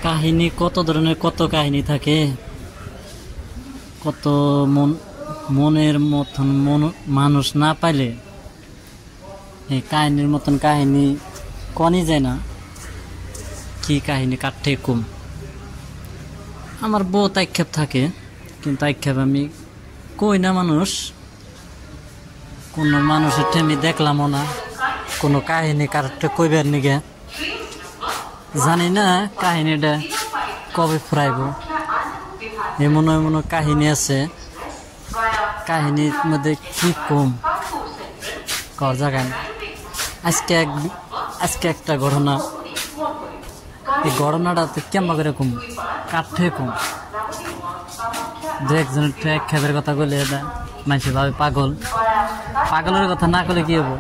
কাহিনী কত ধরনের, কত কাহিনী থাকে, কত মনের মতন মানুষ না পাইলে এই কাহিনীর মতন কাহিনী কনই যায় না। কি কাহিনী কাটতে কম। আমার বহুত আক্ষেপ থাকে, কিন্তু আক্ষেপ আমি কই না। কোনো মানুষের আমি দেখলামও না, কোনো কাহিনী কারোরটা কইবার নিগে জানি না। কাহিনীটা কবে ফুরাইব, এমন এমন কাহিনী আছে, কাহিনীর মধ্যে কি কম কর জায়গা না। আজকে একটা ঘটনা, এই ঘটনাটাতে কেমন করে কম কাঠে কম। দু একজনের ট্র্যাক খেপের কথা বলে মানুষের ভাবে পাগলের কথা না করলে কি হবো।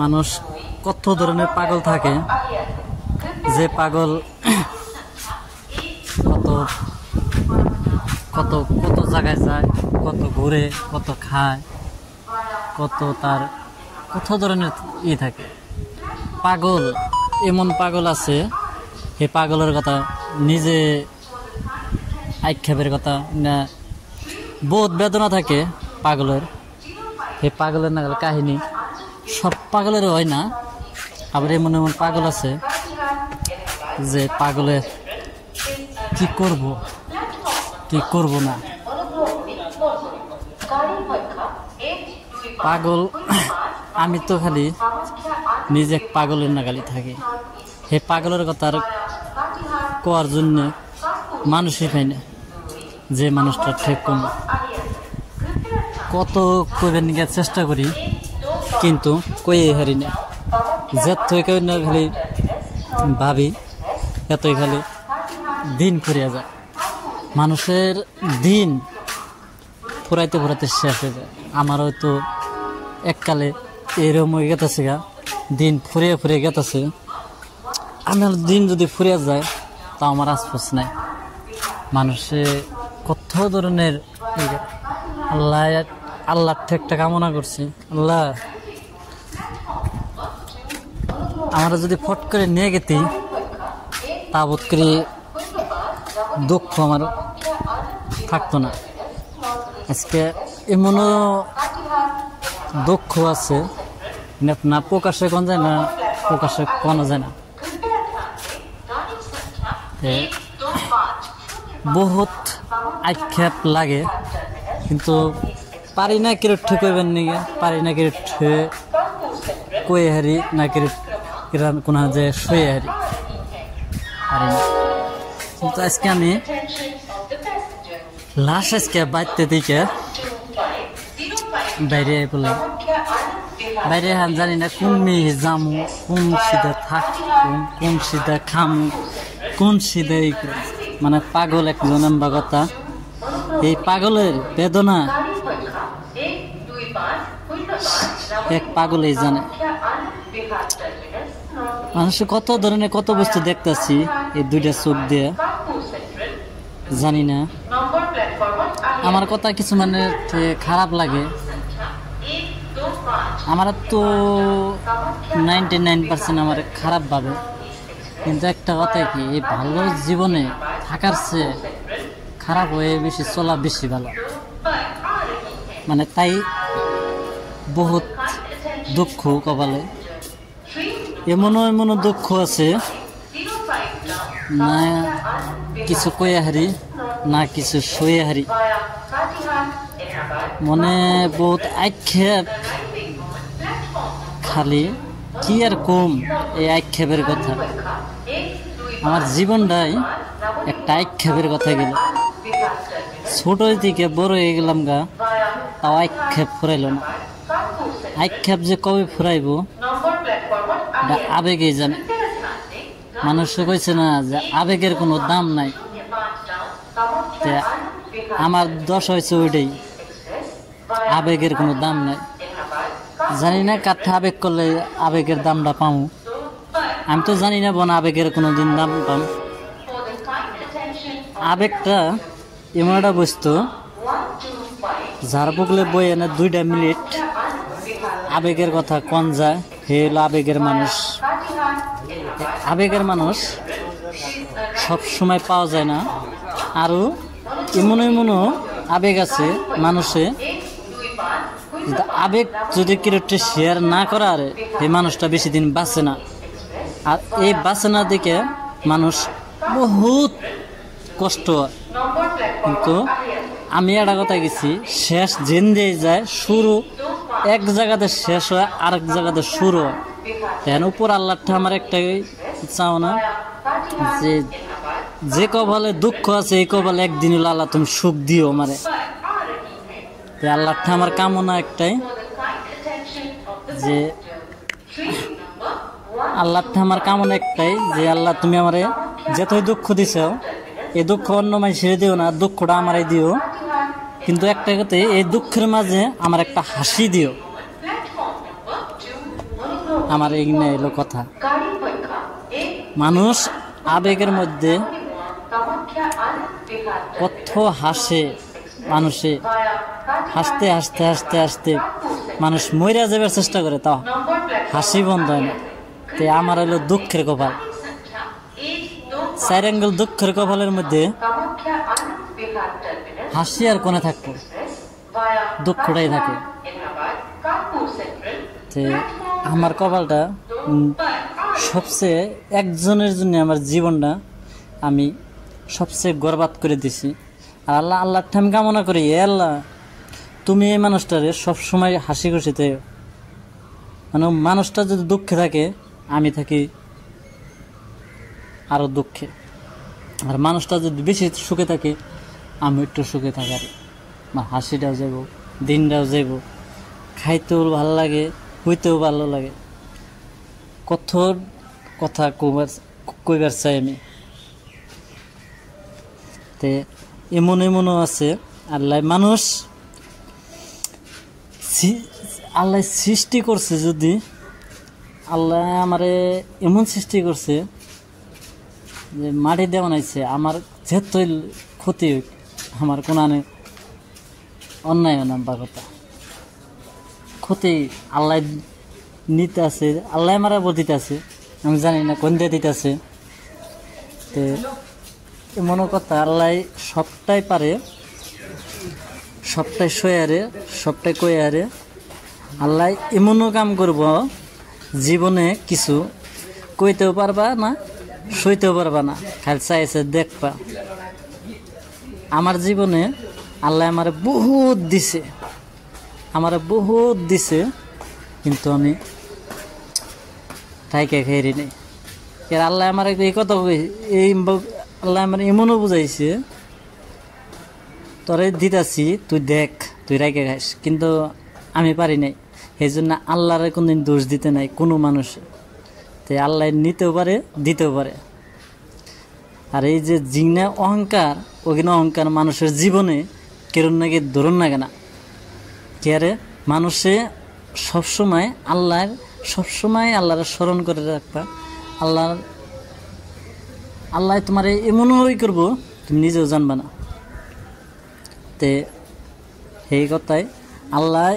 মানুষ কত ধরনের পাগল থাকে, যে পাগল কত কত জায়গায় যায়, কত ঘুরে, কত খায়, তার কত ধরনের থাকে। পাগল এমন পাগল আছে, এই পাগলের কথা নিজে আক্ষেপের কথা না, বহুত বেদনা থাকে পাগলের। এই পাগলের না কাহিনী সব পাগলের হয় না। আবার এমন এমন পাগল আছে যে পাগলের কি করব না। পাগল আমি তো খালি নিজে পাগলের নাগালি থাকি। হে পাগলের কথা কোয়ার জন্য মানুষই পাই না, যে মানুষটা ঠিক কম। কত কইবার নিয়ে চেষ্টা করি, কিন্তু কই হারি না। যেতই কই না খালি ভাবি, এতই খালি দিন ফুরিয়া যায়। মানুষের দিন ফুরাইতে শেষ হয়ে যায়। আমার হয়তো এককালে এরকম হয়ে গেছে, দিন ফুরিয়ে গেছে। আমার দিন যদি ফুরিয়ে যায় তা আমার আশপাশ নাই। মানুষে কত ধরনের আল্লাহ ঠেকটা কামনা করছি। আল্লাহ আমরা যদি ফট করে নিয়ে গেতি, তা বোধ করি দুঃখ আমার থাকতো না। আজকে এমনও দুঃখ আছে না প্রকাশে কোন যায় না, প্রকাশে কোনো যায় না। বহুত আক্ষেপ লাগে, কিন্তু পারি না কেউ ঠেকবেন নিগে, পারি না কেউ কয়ে হারি না কেউ কোন যে শুয়ে হারি পারি না। কিন্তু আজকে আমি আজকে বাড়তে দিকে বাইরে বললাম, বাইরে জানি না কোন মেয়ে যামু, কোন সিধা থাকবো, কোন সিধা খামু, কোন সিধা মানে পাগল একজন কথা। এই পাগলের বেদনা এক পাগলেই জানে। মানুষের কত ধরনের কত বস্তু দেখতেছি এই দুইটা চোখ দিয়ে, জানি না। আমার কথা কিছু মানে খারাপ লাগে। আমার তো 99% আমার খারাপ ভাবে, কিন্তু একটা কথা কি, এই ভালো জীবনে থাকার চেয়ে খারাপ হয়ে বেশি চলা বেশি ভালো। মানে তাই বহুত দুঃখ কপালে, এমনও দুঃখ আছে না কিছু কয়ে হারি না কিছু শুয়ে হারি। মনে বহুত আক্ষেপ, খালি কি আর কম এই আক্ষেপের কথা। আমার জীবনটাই একটা আক্ষেপের কথা গেল। ছোট থেকে বড় হয়ে গেলাম গা, তাও আক্ষেপ ফুরাইল না। আক্ষেপ যে কবে ফুরাইব আবেগে জানে। মানুষ কইছে না যে আবেগের কোনো দাম নাই, আমার দশ হয়েছে ওইটাই, আবেগের কোনো দাম নাই। জানি না কাঠা আবেগ করলে আবেগের দামটা পাবো, আমি তো জানি না বোন আবেগের কোনো দিন দাম পাম। আবেগটা এমন একটা বস্তু, যার বুকলে বই এনে 2 মিনিট আবেগের কথা কন যায়, হে হলো আবেগের মানুষ। আবেগের মানুষ সব সময় পাওয়া যায় না। আরও এমনও আবেগ আছে মানুষে, আবেগ যদি কেউ শেয়ার না করা আরে এই মানুষটা বেশি দিন বাঁচে না। আর এই বাঁচে না দিকে মানুষ বহুত কষ্ট হয়। কিন্তু আমি একটা কথা গেছি, শেষ জেন দিয়ে যায়, শুরু এক জায়গাতে শেষ হয় আরেক জায়গাতে শুরু হয়। তেন উপর আল্লাহটা আমার একটাই চাও না যে কপালে দুঃখ আছে এই কপালে একদিন হলো আল্লাহ তুমি সুখ দিও আমারে। আল্লাহটা আমার কামনা একটাই যে আল্লাহটা আমার কামনা একটাই যে আল্লাহ তুমি আমারে যতই দুঃখ দিছ এই দুঃখ অন্য মানুষ ছেড়ে দিও না, দুঃখটা আমারে দিও। কিন্তু একটা কথা, এই দুঃখের মাঝে আমার একটা হাসি দিও। আমার এই না এলো কথা। মানুষ আবেগের মধ্যে কত হাসে, মানুষে হাসতে হাসতে হাসতে হাসতে মানুষ মইরা যাবার চেষ্টা করে, তাও হাসি বন্ধ হয় না। তো আমার হলো দুঃখের কপাল, 4 আঙ্গুল দুঃখের কপালের মধ্যে হাসি আর কোনে থাকবো, দুঃখটাই থাকে। আমার কপালটা সবচেয়ে একজনের জন্য আমার জীবনটা আমি সবচেয়ে বরবাদ করে দিছি। আর আল্লাহর আমি কামনা করি, আল্লাহ তুমি এই মানুষটারে সবসময় হাসি খুশিতে, মানে মানুষটা যদি দুঃখে থাকে আমি থাকি আরও দুঃখে, আর মানুষটা যদি বেশি সুখে থাকে আমি একটু সুখে থাকি। আর হাসিটাও যাব, দিনটাও যাব, খাইতেও ভালো লাগে, হইতেও ভালো লাগে। কত কথা কইবার চাই আমি। তে এমনও আছে আল্লাহ মানুষ আল্লাহ সৃষ্টি করছে, যদি আল্লাহ আমারে এমন সৃষ্টি করছে যে মাটি দিয়ে বানাইছে, আমার যেহেতু ক্ষতি আমার কোনো অন্যায় নাম্বার কথা ক্ষতি আল্লাহ নিতে আছে, আল্লাহ আমার দিতে আছে, আমি জানি না কোন দিয়ে দিতে আছে। তো এমনও কথা আল্লাহ সবটাই পারে, সবটাই সয়ারে, সবটাই কয়ারে। আল্লাহ এমনও কাম করব জীবনে কিছু কইতেও পারবা না, সইতেও পারবা না, খালি চাইছে দেখবা। আমার জীবনে আল্লাহ আমার বহুত দিছে, আমার বহুত দিছে, কিন্তু আমি ঠাইকে খেয়ে নেই। এর আল্লাহ আমার এই কথা, এই আল্লাহ আমার এমনও বুঝাইছে তোরে দিতাছি তুই দেখ, তুই রাইকে খাইস, কিন্তু আমি পারি নাই। এই জন্য আল্লাহরে কোনদিন দোষ দিতে নাই কোনো মানুষে। তাই আল্লাহ নিতেও পারে, দিতেও পারে। আর এই যে জিংনা অহংকার, ওখানে অহংকার মানুষের জীবনে কেরণ নাকি ধরুন না কেনা কে মানুষে সবসময় আল্লাহর স্মরণ করে রাখবা। আল্লাহ তোমার এমনই করবো তুমি নিজেও জানবা না। তে এই কথাই আল্লাহ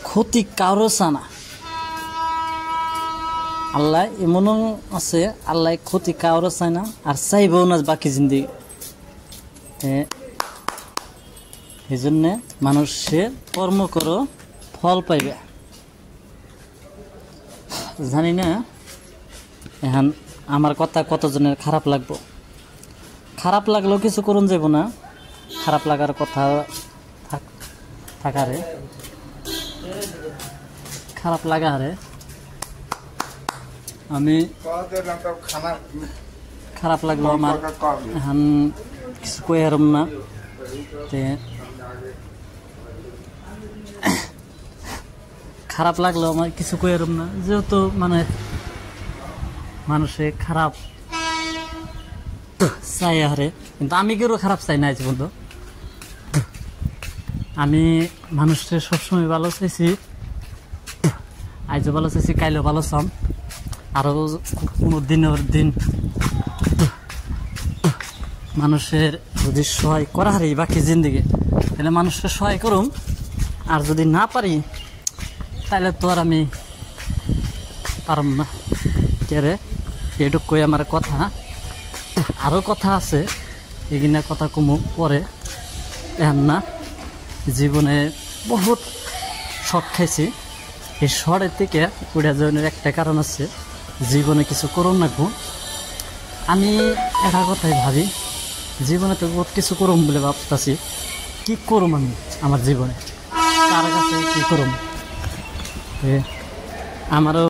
ক্ষতি কারো চানা, আল্লাহ এমনও আছে আল্লাহ ক্ষতি কারো চায় না, আর চাইবও না বাকি জিন্দিগি। এই জন্যে মানুষের কর্ম করো ফল পাইবে। জানি না এখন আমার কথা কতজনের খারাপ লাগবো, খারাপ লাগলেও কিছু করুন যাব না, খারাপ লাগার কথা থাকারে খারাপ লাগারে আমি খারাপ লাগলো আমার এখন কিছু কই হারম না। খারাপ লাগলো আমার কিছু কই হারম না, যেহেতু মানে মানুষে খারাপ চাই হারে, কিন্তু আমি কেউ খারাপ চাই না। আজ পর্যন্ত আমি মানুষের সবসময় ভালো চাইছি, আজও ভালো চাইছি, কাইলেও ভালো চাম, আরও কোনো দিনের দিন মানুষের যদি সহায় করা হারি বাকি জিন্দিগি, তাহলে মানুষকে সহায় করুম। আর যদি না পারি তাহলে তো আর আমি পারম না। কে রে এটুক কই আমার কথা। আরও কথা আছে, এগিনা কথা কমু পরে। এখন না, জীবনে বহুত শখ খাইছি। এই শহরের থেকে উড়ে যাওয়ার একটা কারণ আছে, জীবনে কিছু করুন রাখবো। আমি একটা কথাই ভাবি, জীবনে তো বহুত কিছু করুম বলে ভাবতেছি। কি করুম আমি আমার জীবনে, কার কাছে কি করুম? আমারও